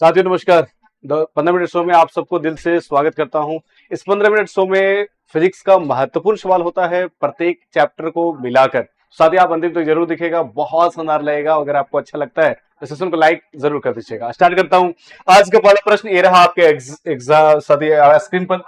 साथियों नमस्कार। 15 minute show में आप सबको दिल से स्वागत करता हूं। इस 15 मिनट शो में फिजिक्स का महत्वपूर्ण सवाल होता है प्रत्येक चैप्टर को मिलाकर। साथियों आप अंतिम तक जरूर दिखेगा, बहुत शानदार लगेगा। अगर आपको अच्छा लगता है तो सेशन को लाइक जरूर कर दीजिएगा। स्टार्ट करता हूं। आज का पहला प्रश्न ये रहा आपके एग्जाम साथियों स्क्रीन पर।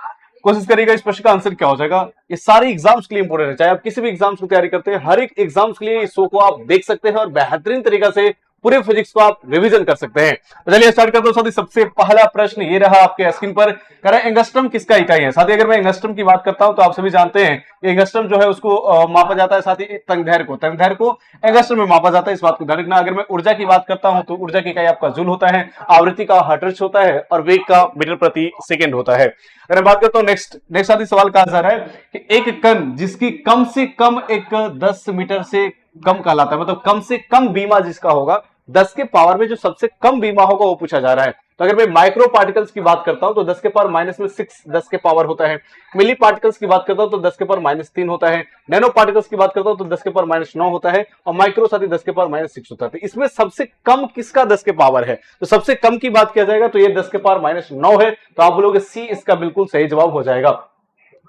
कोशिश करिएगा इस प्रश्न का आंसर क्या हो जाएगा। ये सारे एग्जाम्स के लिए इंपोर्टेंट है, चाहे आप किसी भी एग्जाम्स की तैयारी करते हैं, हर एक एग्जाम्स के लिए इस शो को आप देख सकते हैं और बेहतरीन तरीका से पूरे फिजिक्स को आप रिवीजन कर सकते हैं। तो चलिए स्टार्ट करते हैं। साथी सबसे पहला प्रश्न ये रहा आपके स्क्रीन पर। कह रहे हैं एंगस्ट्रम किसका इकाई है। साथी अगर मैं एंगस्ट्रम की बात करता हूं तो आप सभी जानते हैं एंगस्ट्रम जो है उसको मापा जाता है साथी तंगदैर्घ्य को एंगस्ट्रम में मापा जाता है। इस बात को ध्यान रखना। अगर मैं ऊर्जा की बात करता हूं तो ऊर्जा की इकाई आपका जूल होता है, आवृत्ति का हर्ट्ज होता है और वेग का मीटर प्रति सेकेंड होता है। अगर मैं बात करता हूं नेक्स्ट साथी सवाल कहा जा रहा है कि एक कण जिसकी कम से कम एक 10 मीटर से कम कहलाता है, मतलब कम से कम बीमा जिसका होगा 10 के पावर में जो सबसे कम बीमा होगा वो पूछा जा रहा है। तो अगर मैं माइक्रो पार्टिकल्स की बात करता हूं तो 10 के पावर माइनस में 6 10 के पावर होता है। मिली पार्टिकल्स की बात करता हूं तो 10 के पावर माइनस 3 होता है। नैनो पार्टिकल्स की बात करता हूं तो 10 के पावर माइनस 9 होता है और माइक्रो साथी 10 के पावर माइनस 6 होता है। इसमें सबसे कम किसका 10 के पावर है, तो सबसे कम की बात किया जाएगा तो ये 10 के पावर माइनस 9 है। तो आप बोलोगे सी इसका बिल्कुल सही जवाब हो जाएगा।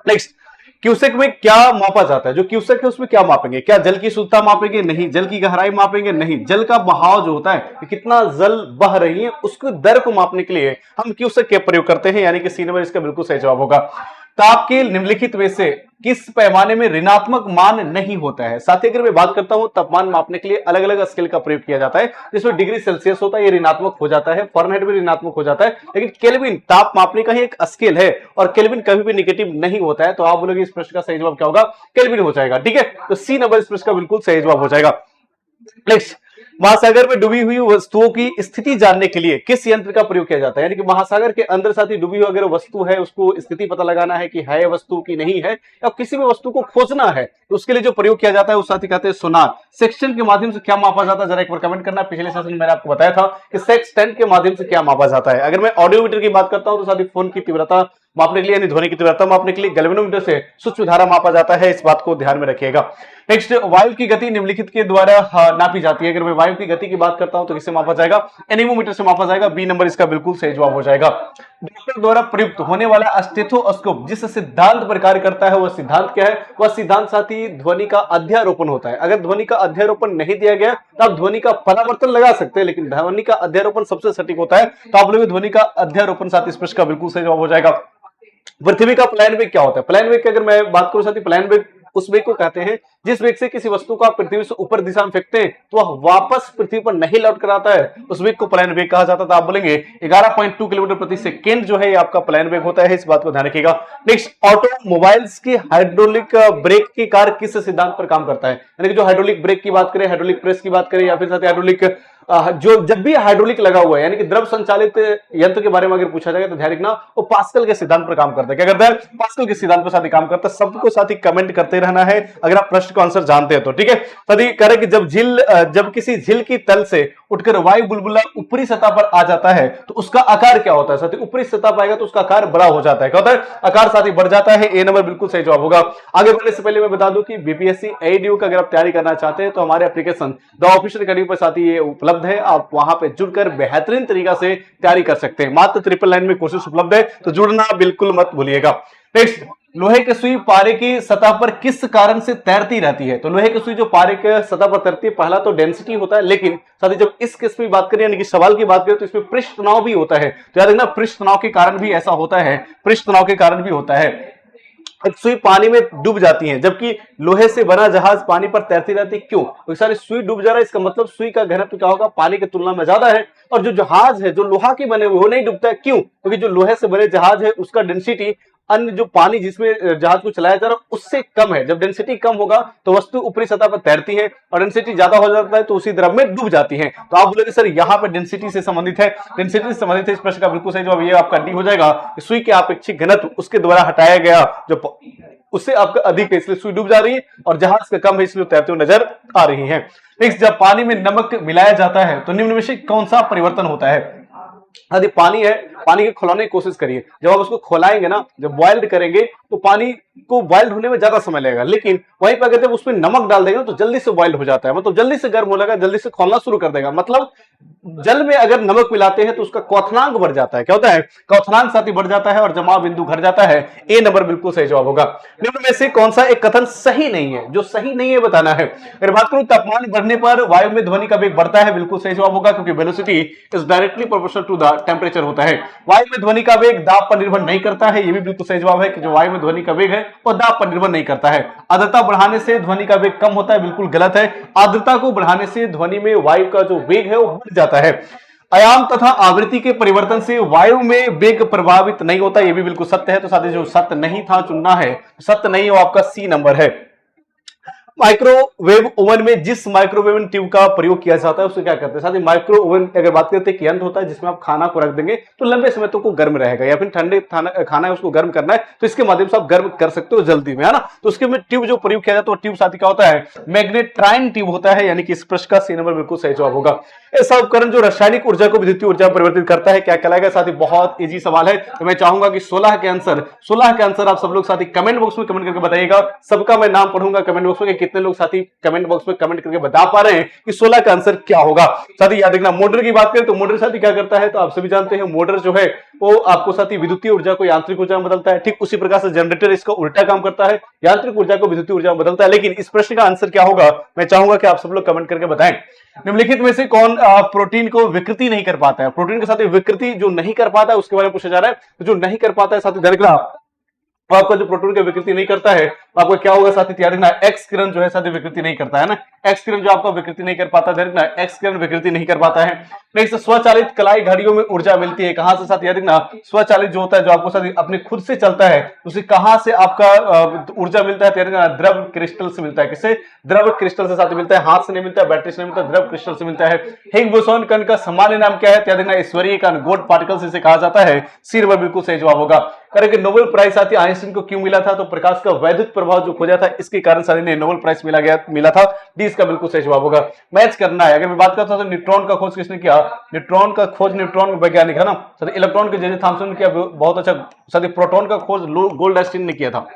नेक्स्ट, क्यूसेक में क्या मापा जाता है। जो क्यूसेक है उसमें क्या मापेंगे, क्या जल की शुद्धता मापेंगे, नहीं। जल की गहराई मापेंगे, नहीं। जल का बहाव जो होता है कितना जल बह रही है उसके दर को मापने के लिए हम क्यूसेक के प्रयोग करते हैं, यानी कि सी नंबर इसका बिल्कुल सही जवाब होगा। ताप के निम्नलिखित में से किस पैमाने में ऋणात्मक मान नहीं होता है। साथ ही अगर मैं बात करता हूं तापमान मापने के लिए अलग अलग स्केल का प्रयोग किया जाता है, जिसमें डिग्री सेल्सियस होता है ये ऋणात्मक हो जाता है, फॉरेनहाइट भी ऋणात्मक हो जाता है, लेकिन केल्विन ताप मापने का ही एक स्केल है और केल्विन कभी भी नेगेटिव नहीं होता है। तो आप बोलोगे इस प्रश्न का सही जवाब क्या होगा, केल्विन हो जाएगा। ठीक है, तो सी नंबर इस प्रश्न का बिल्कुल सही जवाब हो जाएगा। नेक्स्ट, महासागर में डूबी हुई वस्तुओं की स्थिति जानने के लिए किस यंत्र का प्रयोग किया जाता है। यानी कि महासागर के अंदर साथी डूबी हुई अगर वस्तु है उसको स्थिति पता लगाना है कि है वस्तु की नहीं है, या किसी भी वस्तु को खोजना है तो उसके लिए जो प्रयोग किया जाता है उस साथी कहते हैं सोनार। सेक्सटेंट के माध्यम से क्या मापा जाता है, जरा एक बार कमेंट करना। पिछले सेशन में मैंने आपको बताया था कि सेक्सटेंट के माध्यम से क्या मापा जाता है। अगर मैं ऑडियोमीटर की बात करता हूं तो साथी फोन की तीव्रता मापने के लिए, यानी ध्वनि की तीव्रता मापने के लिए गैल्वेनोमीटर से सूक्ष्म धारा मापा जाता है। इस बात को ध्यान में रखिएगा। नेक्स्ट, वायु की गति निम्नलिखित के द्वारा नापी जाती है। अगर मैं वायु की गति की बात करता हूं तो किससे मापा जाएगा, एनीमोमीटर से मापा जाएगा। बी नंबर इसका बिल्कुल सही जवाब हो जाएगा। डॉक्टर द्वारा प्रयुक्त होने वाला स्टेथोस्कोप जिस सिद्धांत पर कार्य करता है वह सिद्धांत क्या है। वह सिद्धांत साथी ध्वनि का अध्यारोपण होता है। अगर ध्वनि का अध्यारोपण नहीं दिया गया तो आप ध्वनि का परावर्तन लगा सकते हैं, लेकिन ध्वनि का अध्यारोपण सबसे सटीक होता है। तो आप लोग ध्वनि का अध्यारोपण साथी इस प्रश्न का बिल्कुल सही जवाब हो जाएगा। पृथ्वी का प्लान वेग क्या होता है। प्लान वेग की अगर मैं बात करूं साथी, प्लान वेग उस वेग को कहते हैं जिस वेग से किसी वस्तु को आप पृथ्वी से ऊपर दिशा में फेंकते हैं तो वह वापस पृथ्वी पर नहीं लौट कर आता है, उस वेग को प्लान वेग कहा जाता था। आप बोलेंगे 11.2 किलोमीटर प्रति सेकेंड जो है ये आपका प्लान वेग होता है। इस बात को ध्यान रखिएगा। नेक्स्ट, ऑटोमोबाइल्स की हाइड्रोलिक ब्रेक की कार्य किस सिद्धांत पर काम करता है। यानी कि जो हाइड्रोलिक ब्रेक की बात करें, हाइड्रोलिक प्रेस की बात करें, या फिर साथ हाइड्रोलिक जो जब भी हाइड्रोलिक लगा हुआ है यानी कि द्रव संचालित यंत्र के बारे में अगर पूछा जाएगा तो ध्यान रखना वो पास्कल के सिद्धांत पर काम करता है। क्या करता है, पास्कल के सिद्धांत पर साथी काम करता है। सबको साथी कमेंट करते रहना है अगर आप प्रश्न का आंसर जानते हैं तो। ठीक है, साथी कह रहे कि जब किसी झील की तल से उठकर वायु बुलबुला ऊपरी सतह पर आ जाता है तो उसका आकार क्या होता है। साथी ऊपरी सतह पर आएगा तो उसका आकार बड़ा हो जाता है। क्या होता है, आकार साथी बढ़ जाता है। ए नंबर बिल्कुल सही जवाब होगा। आगे बढ़ने से पहले मैं बता दूं कि बीपीएससी एडीओ का अगर आप तैयारी करना चाहते हैं तो हमारे एप्लीकेशन द ऑफिशियल अकेडमी पर साथी ये उपलब्ध है। आप वहां पे जुड़कर बेहतरीन तरीका से तैयारी कर सकते हैं। मात्र 999 में कोर्सेज उपलब्ध है, तो जुड़ना बिल्कुल मत भूलिएगा। नेक्स्ट, लोहे की सुई पारे की सतह पर किस कारण से तैरती रहती है। तो लोहे की सुई जो पारे के सतह पर तैरती है, पहला तो डेंसिटी होता है, लेकिन साथ ही जब इस केस में बात करें यानी कि सवाल की बात करें तो इसमें पृष्ठ तनाव भी होता है। तो याद रखना पृष्ठ तनाव के कारण भी ऐसा होता है, पृष्ठ तनाव के कारण भी होता है। सुई पानी में डूब जाती है जबकि लोहे से बना जहाज पानी पर तैरती रहती है। क्यों, तो सारी सुई डूब जा रहा है, इसका मतलब सुई का घनत्व क्या होगा, पानी की तुलना में ज्यादा है। और जो जहाज है जो लोहा के बने हुए वो नहीं डूबता है। क्यों, क्योंकि जो लोहे से बने जहाज है उसका डेंसिटी अन्य जो पानी जिसमें जहाज को चलाया जा रहा है उससे कम है। जब डेंसिटी कम होगा तो वस्तु ऊपरी सतह पर तैरती है और डेंसिटी ज्यादा हो जाता है तो उसी द्रव में डूब जाती है। तो आप बोलोगे सर यहाँ पे डेंसिटी से संबंधित है, डेंसिटी से संबंधित है। इस प्रश्न का बिल्कुल सही जवाब ये आपका डी हो जाएगा। सुई के अपेक्षित घनत्व उसके द्वारा हटाया गया जो उससे आपका अधिक है, इसलिए सुई डूब जा रही है और जहाज का कम है इसलिए तैरते हुए नजर आ रही है। नेक्स्ट, जब पानी में नमक मिलाया जाता है तो निम्न में से कौन सा परिवर्तन होता है। यदि पानी है, पानी के खौलाने की कोशिश करिए। जब आप उसको खौलाएंगे ना, जब बॉइल्ड करेंगे तो पानी को बॉइल्ड होने में ज्यादा समय लगेगा, लेकिन वहीं पर अगर जब उसमें नमक डाल देंगे तो जल्दी से बॉइल्ड हो जाता है, मतलब जल्दी से गर्म हो जाएगा, जल्दी से खौलना शुरू कर देगा। मतलब जल में अगर नमक मिलाते हैं तो उसका क्वथनांक बढ़ जाता है। क्या होता है? क्वथनांक साथ ही बढ़ जाता है और जमाव बिंदु घट जाता है। ए नंबर बिल्कुल सही जवाब होगा। निम्न में से कौन सा एक कथन सही नहीं है? जो सही नहीं है बताना है। अगर बात करूं तापमान बढ़ने पर वायु में ध्वनि का वेग बढ़ता है, बिल्कुल सही जवाब होगा, क्योंकि velocity is directly proportional to the temperature होता है। वायु में ध्वनि का वेग दाब पर निर्भर नहीं करता है, यह भी बिल्कुल सही जवाब है कि जो वायु में ध्वनि का वेग है वो दाब पर निर्भर नहीं करता है। आर्द्रता बढ़ाने से ध्वनि का वेग कम होता है, बिल्कुल गलत है। आर्द्रता को बढ़ाने से ध्वनि में वायु का जो वेग है वो बढ़ जाता है। आयाम तथा आवृत्ति के परिवर्तन से वायु में वेग प्रभावित नहीं होता, यह भी बिल्कुल सत्य है। तो साथ ही जो सत्य नहीं था चुनना है, सत्य नहीं, वो आपका सी नंबर है। माइक्रोवेव ओवन में जिस माइक्रोवेव ट्यूब का प्रयोग किया जाता है उसे क्या कहते हैं? साथ ही माइक्रो ओवन अगर बात करते हैं कि यंत्र होता है जिसमें आप खाना को रख देंगे तो लंबे समय तक वो गर्म रहेगा, या फिर ठंडे खाना है उसको गर्म करना है तो इसके माध्यम से आप गर्म कर सकते हो जल्दी में, है ना। तो उसके में ट्यूब जो प्रयोग किया जाता है वो ट्यूब साथी क्या होता है? मैग्नेट्राइन ट्यूब होता है, यानी कि इस प्रश्न का सी नंबर बिल्कुल सही जवाब होगा। ऐसा उपकरण जो रासायनिक ऊर्जा को विद्युतीय ऊर्जा में परिवर्तित करता है क्या कहलाएगा? साथी बहुत इजी सवाल है, तो मैं चाहूंगा कि 16 के आंसर आप सब लोग साथी कमेंट बॉक्स में कमेंट करके बताइएगा। सबका मैं नाम पढ़ूंगा कमेंट बॉक्स में कि कितने लोग साथी कमेंट बॉक्स में कमेंट करके बता पा रहे हैं कि 16 का आंसर क्या होगा। साथी याद रखना, मोटर की बात करें तो मोटर साथी क्या करता है? तो आप सभी जानते हैं मोटर जो है वो आपको साथी विद्युतीय ऊर्जा को यांत्रिक ऊर्जा में बदलता है। ठीक उसी प्रकार से जनरेटर इसका उल्टा काम करता है, यांत्रिक ऊर्जा को विद्युतीय ऊर्जा में बदलता है। लेकिन इस प्रश्न का आंसर क्या होगा मैं चाहूंगा कि आप सब लोग कमेंट करके बताएं। निम्नलिखित में से कौन प्रोटीन को विकृति नहीं कर पाता है? प्रोटीन के साथ विकृति जो नहीं कर पाता है उसके बारे में पूछा जा रहा है। तो जो नहीं कर पाता है साथी ध्यान रखना, आपका जो प्रोटॉन की विकृति नहीं करता है आपको क्या होगा साथी ध्यान रखना, एक्स किरण जो है साथी विकृति नहीं करता है ना। एक्स किरण जो आपका विकृति नहीं कर पाता, ध्यान रखना एक्स किरण विकृति नहीं कर पाता है। नेक्स्ट, स्वचालित कलाई घड़ियों में ऊर्जा मिलती है कहां से? साथी याद रखना, स्वचालित जो होता है जो आपको साथी अपने खुद से चलता है उसे कहां से आपका ऊर्जा मिलता है? ध्यान रखना द्रव क्रिस्टल से मिलता है। किससे? द्रव क्रिस्टल से साथी मिलता है, हाथ से नहीं मिलता, बैटरी से नहीं मिलता, द्रव क्रिस्टल से मिलता है। हिग्स बोसॉन कण का सामान्य नाम क्या है? ध्यान रखना ईश्वरीय कण, गॉड पार्टिकल्स इसे कहा जाता है। सी नंबर बिल्कुल सही जवाब होगा। करेंगे नोबेल प्राइज साथी आइंस्टीन को क्यों मिला था? तो प्रकाश का वैद्युत प्रभाव जो खोजा था इसके कारण साथी ने नोबेल प्राइज मिला था। डी इसका बिल्कुल सही जवाब होगा। मैच करना है, अगर मैं बात करता हूं तो न्यूट्रॉन का खोज किसने किया? न्यूट्रॉन का खोज न्यूट्रॉन वैज्ञानिक है ना साथी, इलेक्ट्रॉन के जे थॉमसन ने किया, बहुत अच्छा साथी। प्रोटॉन का खोज गोल्ड स्टीन ने किया था,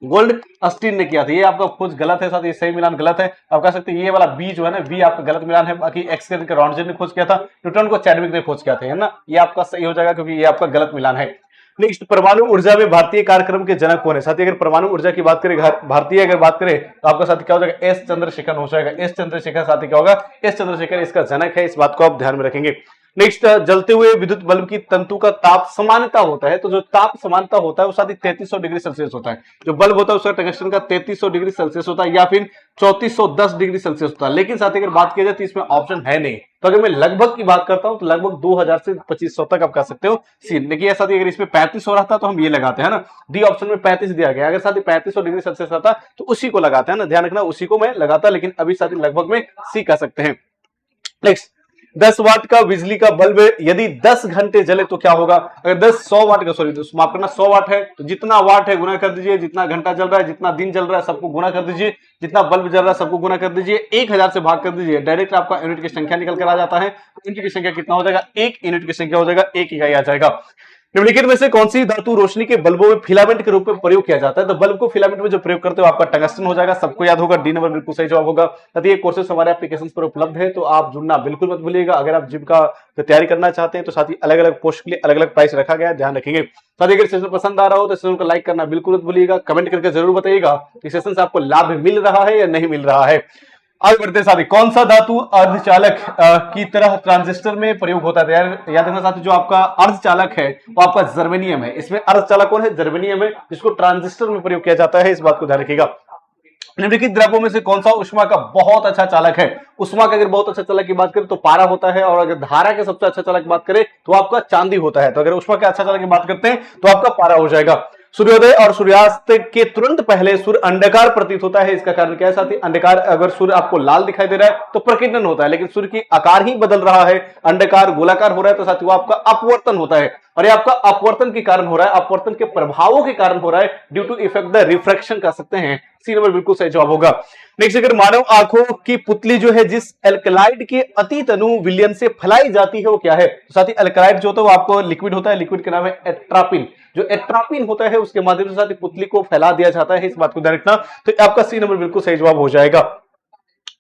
गोल्ड स्टीन ने किया था। ये आपका खोज गलत है साथी, सही मिलान गलत है। आप कह सकते हैं ये वाला बी जो है ना, बी आपका गलत मिलान है। बाकी एक्स के रॉन्जन ने खोज किया था, न्यूट्रॉन को चैडविक ने खोज किया था, है ना। ये आपका सही हो जाएगा क्योंकि ये आपका गलत मिलान है। नेक्स्ट, परमाणु ऊर्जा में भारतीय कार्यक्रम के जनक कौन है? साथी अगर परमाणु ऊर्जा की बात करें, भारतीय अगर बात करें तो आपका साथी क्या हो जाएगा? एस चंद्रशेखर हो जाएगा। एस चंद्रशेखर साथी क्या होगा? एस चंद्रशेखर इसका जनक है, इस बात को आप ध्यान में रखेंगे। नेक्स्ट, जलते हुए विद्युत बल्ब की तंतु का ताप समानता होता है, तो जो ताप समानता होता है वो साथी 3300 डिग्री सेल्सियस होता है। जो बल्ब होता है उसका टंगस्टन का 3300 डिग्री सेल्सियस होता है, या फिर 3410 डिग्री सेल्सियस होता है। लेकिन साथी अगर बात की जाए तो इसमें ऑप्शन है नहीं, तो अगर मैं लगभग की बात करता हूं तो लगभग 2000 से 2500 तक आप कह सकते हो सी। देखिए साथी अगर इसमें 35 हो रहा था तो हम ये लगाते हैं ना, डी ऑप्शन में 35 दिया गया। अगर साथी 3500 डिग्री सेल्सियस आता तो उसी को लगाते हैं ना, ध्यान रखना उसी को मैं लगाता, लेकिन अभी साथी लगभग में सी कह सकते हैं। नेक्स्ट, 10 वाट का बिजली का बल्ब यदि 10 घंटे जले तो क्या होगा? अगर 100 वाट का, सॉरी माफ करना 100 वाट है तो जितना वाट है गुना कर दीजिए, जितना घंटा जल रहा है, जितना दिन जल रहा है सबको गुना कर दीजिए, जितना बल्ब जल रहा है सबको गुना कर दीजिए, 1000 से भाग कर दीजिए, डायरेक्ट आपका यूनिट की संख्या निकल कर आ जाता है। यूनिट की संख्या कितना हो जाएगा? 1 यूनिट की संख्या हो जाएगा, 1 इकाई आ जाएगा। निम्नलिखित में से कौन सी धातु रोशनी के बल्बों में फिलामेंट के रूप में प्रयोग किया जाता है? तो बल्ब को फिलामेंट में जो प्रयोग करते हो आपका टंगस्टन हो जाएगा, सबको याद होगा। डी नंबर बिल्कुल सही जवाब होगा। ये कोर्सेज हमारे एप्लीकेशंस पर उपलब्ध है, तो आप जुड़ना बिल्कुल मत भूलिएगा। अगर आप जिम का तैयारी करना चाहते हैं तो साथ ही अलग अलग पोस्ट के लिए अलग अलग प्राइस रखा गया है, ध्यान रखेंगे। साथ ही अगर सेशन पसंद आ रहा हो तो सेशन को लाइक करना बिल्कुल मत भूलिएगा। कमेंट करके जरूर बताइएगा कि सेशन से आपको लाभ मिल रहा है या नहीं मिल रहा है। आगे बढ़ते साथी, कौन सा धातु अर्धचालक की तरह ट्रांजिस्टर में प्रयोग होता है? याद रखना साथी, जो आपका अर्धचालक है वो आपका जर्मेनियम है। इसमें अर्धचालक कौन है? जर्मेनियम है, जिसको ट्रांजिस्टर में प्रयोग किया जाता है, इस बात को ध्यान रखिएगा। निम्नलिखित द्रव्यों में से कौन सा ऊष्मा का बहुत अच्छा चालक है? ऊष्मा का अगर बहुत अच्छा चालक की बात करें तो पारा होता है, और अगर धारा के सबसे अच्छा चालक की बात करें तो आपका चांदी होता है। तो अगर ऊष्मा के अच्छा चालक की बात करते हैं तो आपका पारा हो जाएगा। सूर्योदय और सूर्यास्त के तुरंत पहले सूर्य अंडाकार प्रतीत होता है। इसका कारण क्या है साथी? अंडाकार, अगर सूर्य आपको लाल दिखाई दे रहा है तो प्रकीर्णन होता है, लेकिन सूर्य की आकार ही बदल रहा है, अंडाकार गोलाकार हो रहा है, तो साथी वो आपका अपवर्तन होता है। और ये आपका अपवर्तन के कारण हो रहा है, अपवर्तन के प्रभावों के कारण हो रहा है, due to effect the refraction कह सकते हैं। सी नंबर बिल्कुल सही जवाब होगा। नेक्स्ट, अगर मानव आंखों की पुतली जो है जिस एल्कलाइड के अति तनु विलयन से फैलाई जाती है वो क्या है? तो साथी एल्कलाइड जो होता है वो आपको लिक्विड होता है, लिक्विड का नाम है एट्रापिन। जो एट्रापिन होता है उसके माध्यम से साथी पुतली को फैला दिया जाता है, इस बात को ध्यान रखना। तो आपका सी नंबर बिल्कुल सही जवाब हो जाएगा।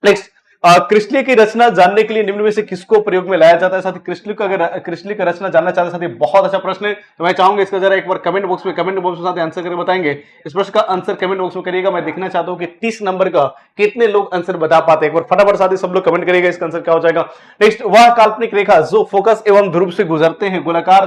नेक्स्ट, क्रिस्टली की रचना जानने के लिए निम्न में से किसको प्रयोग में लाया जाता है? साथी क्रिस्टली का, अगर क्रिस्टली का रचना जानना चाहते हैं साथी, बहुत अच्छा प्रश्न है, तो मैं चाहूंगा इसका जरा एक बार कमेंट बॉक्स में साथ आंसर करके बताएंगे। इस प्रश्न का आंसर कमेंट बॉक्स में करिएगा। मैं देखना चाहता हूं कि 30 नंबर का कितने लोग आंसर बता पाते हैं। एक बार फटाफट साथी सब लोग कमेंट करिएगा, इसका आंसर क्या हो जाएगा। नेक्स्ट, वह काल्पनिक रेखा जो फोकस एवं ध्रुव से गुजरते हैं गोलाकार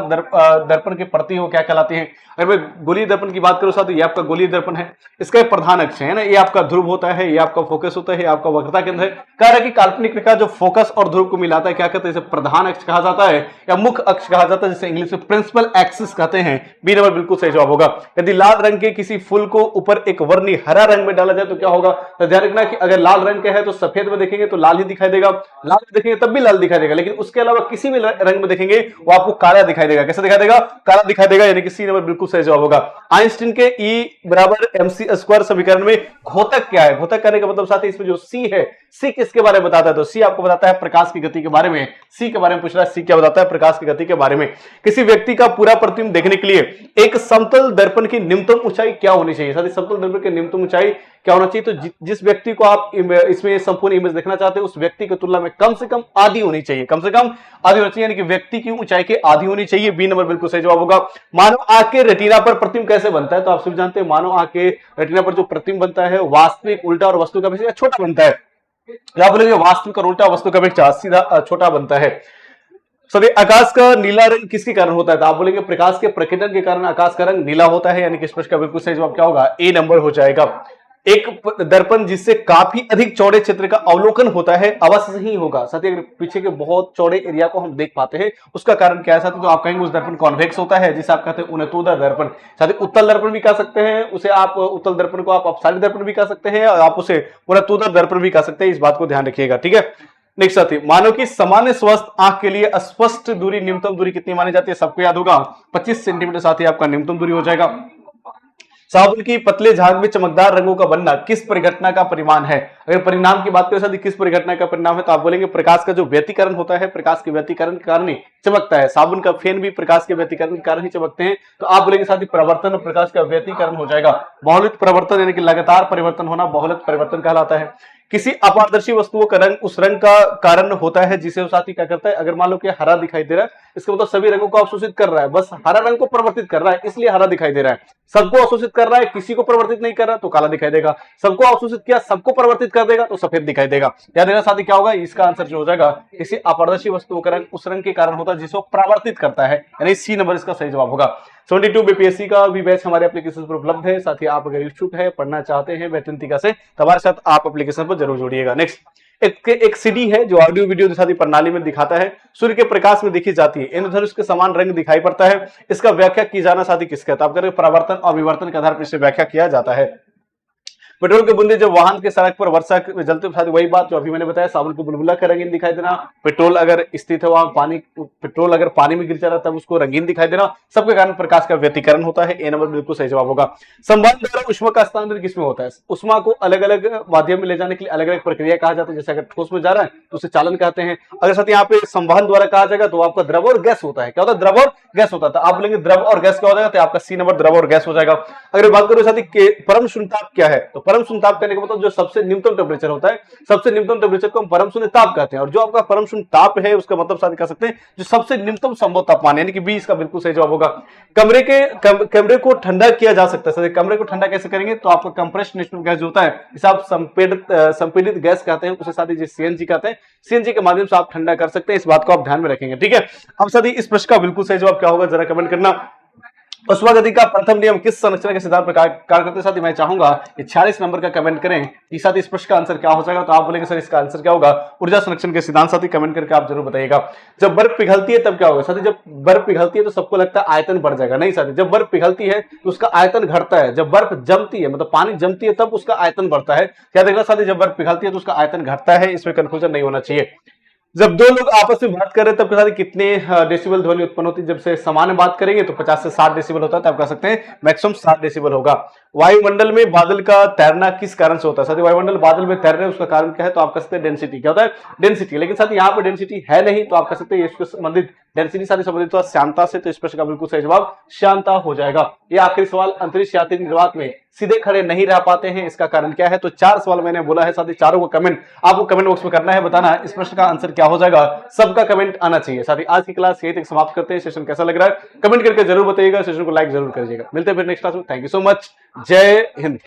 दर्पण के प्रति हो क्या कहलाते हैं? अगर मैं गोलीय दर्पण की बात करूं साथी, ये आपका गोलीय दर्पण है, इसका प्रधान अक्ष है ना, ये आपका ध्रुव होता है, ये आपका फोकस होता है, आपका वक्रता केंद्र है। कह रहा है कि काल्पनिक रेखा जो फोकस और ध्रुव को मिलाता है क्या कहते हैं? इसे प्रधान अक्ष कहा जाता है या मुख्य अक्ष कहा जाता है, जिसे इंग्लिश में प्रिंसिपल एक्सिस कहते हैं। बी नंबर बिल्कुल सही जवाब होगा। यदि लाल रंग के किसी फूल को ऊपर एक वर्णी हरा रंग में डाला जाए तो क्या होगा? तो ध्यान रखना कि अगर लाल रंग का है तो सफेद में देखेंगे तो लाल ही दिखाई देगा, लाल में देखेंगे तब भी लाल दिखाई देगा, लेकिन उसके अलावा किसी भी रंग में देखेंगे वो आपको काला दिखाई देगा। कैसे दिखाई देगा? काला दिखाई देगा, यानी कि सी नंबर बिल्कुल सही जवाब होगा। आइंस्टीन के E बराबर mc स्क्वायर समीकरण में घोतक क्या है? घोतक करने का मतलब साथ ही इसमें जो C है, C किसके बारे में बताता है? तो C आपको बताता है प्रकाश की गति के बारे में। C के बारे में पूछ रहा है, C क्या बताता है? प्रकाश की गति के बारे में। किसी व्यक्ति का पूरा प्रतिबिंब देखने के लिए एक समतल दर्पण की न्यूनतम ऊंचाई क्या होनी चाहिए? साथ ही समतल दर्पण की न्यूनतम ऊंचाई क्या होना चाहिए? तो जिस व्यक्ति को आप इसमें संपूर्ण इमेज देखना चाहते हैं उस व्यक्ति की तुलना में कम से कम आधी होनी चाहिए, कम से कम आधी होनी चाहिए, यानी कि व्यक्ति की ऊंचाई के आधी होनी चाहिए। बी नंबर बिल्कुल सही जवाब होगा। मानव आंख के रेटिना पर प्रतिबिंब कैसे बनता है? तो आप सभी जानते हैं मानव आंख के रेटिना पर जो प्रतिबिंब बनता है वास्तविक, उल्टा और वस्तु का अपेक्षा छोटा बनता है। आप बोलेंगे वास्तविक और उल्टा वस्तु का अपेक्षा सीधा छोटा बनता है। सभी आकाश का नीला रंग किसके कारण होता है? तो आप बोलेंगे प्रकाश के प्रकीर्णन के कारण आकाश का रंग नीला होता है, यानी कि इस प्रश्न का बिल्कुल सही जवाब क्या होगा? ए नंबर हो जाएगा। एक दर्पण जिससे काफी अधिक चौड़े क्षेत्र का अवलोकन होता है अवश्य ही होगा। साथ ही अगर पीछे के बहुत चौड़े एरिया को हम देख पाते हैं उसका कारण क्या है साथी? तो आप कहेंगे उस दर्पण कॉन्वेक्स होता है, जिसे आप कहते हैं उन्नतोदर दर्पण। साथ ही उत्तल दर्पण भी कह सकते हैं उसे, आप उत्तल दर्पण को आप अपसारी दर्पण भी कह सकते हैं और आप उसे उन्नतोदर दर्पण भी कह सकते हैं। इस बात को ध्यान रखिएगा, ठीक है। नेक्स्ट साथी, मानव की सामान्य स्वस्थ आंख के लिए अस्पष्ट दूरी, न्यूनतम दूरी कितनी मानी जाती है? सबको याद होगा 25 सेंटीमीटर साथी आपका न्यूनतम दूरी हो जाएगा। साबुन की पतले झाग में चमकदार रंगों का बनना किस परिघटना का परिणाम है? अगर परिणाम की बात करें साथी, किस परिघटना का परिणाम है? तो आप बोलेंगे प्रकाश का जो व्यतिकरण होता है, प्रकाश के व्यतिकरण के कारण ही चमकता है। साबुन का फेन भी प्रकाश के व्यतिकरण के कारण ही चमकते हैं। तो आप बोलेंगे साथी प्रवर्तन और प्रकाश का व्यतिकरण हो जाएगा। बहुलित प्रवर्तन यानी कि लगातार परिवर्तन होना बहुलित परिवर्तन कहलाता है। किसी अपारदर्शी वस्तुओं का रंग उस रंग का कारण होता है जिसे वो साथी क्या करता है? अगर मान लो कि हरा दिखाई दे रहा है, इसका मतलब सभी रंगों को अवशोषित कर रहा है, बस हरा रंग को परिवर्तित कर रहा है इसलिए हरा दिखाई दे रहा है। सबको अवशोषित कर रहा है, किसी को परिवर्तित नहीं कर रहा तो काला दिखाई देगा। सबको अवशोषित किया, सबको परिवर्तित कर देगा तो सफेद दिखाई देगा। याद रखना साथी क्या होगा? इसका आंसर जो हो जाएगा, किसी अपारदर्शी वस्तुओं का रंग उस रंग के कारण होता है जिसे परावर्तित करता है, यानी सी नंबर इसका सही जवाब होगा। 72 बीपीएससी का भी बैच हमारे एप्लीकेशन पर उपलब्ध है। साथ ही आप अगर इच्छुक है, पढ़ना चाहते हैं बेहतरीन तरीके से, तो हमारे साथ आप एप्लीकेशन पर जरूर जुड़िएगा। नेक्स्ट, एक सीडी है जो ऑडियो वीडियो साथी प्रणाली में दिखाता है, सूर्य के प्रकाश में देखी जाती है, इंद्रधनुष के समान रंग दिखाई पड़ता है। इसका व्याख्या की जाना साथी किसका? तो आप करेंगे परावर्तन और विवर्तन के आधार पर इसे व्याख्या किया जाता है। पेट्रोल के बूंदे जब वाहन के सड़क पर वर्षा में जलते साथ वही बात जो अभी मैंने बताया, साबुन को बुलबुला का रंगीन दिखाई देना, पेट्रोल अगर स्थित है वहां पानी, पेट्रोल अगर पानी में गिर जा रहा तब उसको रंगीन दिखाई देना, सबके कारण प्रकाश का व्यतिकरण होता है। ए नंबर बिल्कुल सही जवाब होगा। संवहन द्वारा उष्मा का हस्तांतरण किसमें होता है? उष्मा को अलग अलग माध्यम में ले जाने के लिए अलग अलग प्रक्रिया कहा जाता है। जैसे अगर ठोस में जा रहा है तो उसे चालन कहते हैं। अगर साथ यहाँ पे संवहन द्वारा कहा जाएगा तो आपका द्रव और गैस होता है। क्या होता है? द्रव और गैस होता है। तो आप बोलेंगे द्रव और गैस क्या हो जाएगा? तो आपका सी नंबर द्रव और गैस हो जाएगा। अगर बात करो साथी परम शून्य ताप क्या है? तो परम शून्य ताप कहने का जो सबसे न्यूनतम टेम्परेचर होता है, सबसे न्यूनतम टेम्परेचर को हम परम शून्य ताप कहते हैं। और जो आपका परम शून्य ताप है उसका मतलब साथ कह सकते हैं जो सबसे न्यूनतम संभव तापमान, यानी कि बी इसका बिल्कुल सही जवाब होगा। कमरे को ठंडा किया जा सकता है। कमरे को ठंडा कैसे करेंगे? तो आपका कंप्रेस्ड नेचुरल गैस जो होता है, इसे आप संपीड़ित गैस कहते हैं, उसे साथ ही सीएनजी कहते हैं। सीएनजी के माध्यम से आप ठंडा कर सकते हैं, इस बात को आप ध्यान में रखेंगे, ठीक है। अब साथ ही इस प्रश्न का बिल्कुल सही जवाब क्या होगा जरा कमेंट करना। ऊष्मागति का प्रथम नियम किस संरचना के सिद्धांत पर कार्य करते हैं? साथ ही मैं चाहूंगा कि 46 नंबर का कमेंट करें कि साथ इस प्रश्न का आंसर क्या हो जाएगा। तो आप बोलेंगे सर इसका आंसर क्या होगा? ऊर्जा संरक्षण के सिद्धांत। साथ ही कमेंट करके आप जरूर बताइएगा। जब बर्फ पिघलती है तब क्या होगा? साथ ही जब बर्फ पिघलती है तो सबको लगता है आयतन बढ़ जाएगा। नहीं साथी, जब बर्फ पिघलती है तो उसका आयतन घटता है। जब बर्फ जमती है मतलब पानी जमती है तब उसका आयतन बढ़ता है। क्या देखना साथी, जब बर्फ पिघलती है तो उसका आयतन घटता है। इसमें कंफ्यूजन नहीं होना चाहिए। जब दो लोग आपस में बात कर रहे हैं तब के साथ कितने डेसिबल ध्वनि उत्पन्न होती है? जब से सामान्य बात करेंगे तो 50 से 60 डेसिबल होता है, तब कह सकते हैं मैक्सिमम 60 डेसिबल होगा। वायुमंडल में बादल का तैरना किस कारण से होता है? साथ ही वायुमंडल बादल में तैर रहे हैं उसका कारण क्या है? तो आप कह सकते हैं डेंसिटी। क्या होता है? डेंसिटी। लेकिन साथ यहाँ पर डेंसिटी है नहीं तो आप कह सकते हैं इसके संबंधित डेंसिटी साथ संबंधित हुआ श्यानता से। तो इस प्रश्न का बिल्कुल सही जवाब श्यानता हो जाएगा। ये आखिरी सवाल, अंतरिक्ष यात्री निर्वात में सीधे खड़े नहीं रह पाते हैं, इसका कारण क्या है? तो 4 सवाल मैंने बोला है। साथ ही चारों को कमेंट आपको कमेंट बॉक्स में करना है, बताना इस प्रश्न का आंसर क्या हो जाएगा। सबका कमेंट आना चाहिए। साथ ही आज की क्लास यही तक समाप्त करते हैं। सेशन कैसा लग रहा है कमेंट करके जरूर बताइएगा। सेशन को लाइक जरूर करिएगा। मिलते हैं फिर नेक्स्ट क्लास में। Thank you so much. जय हिंद।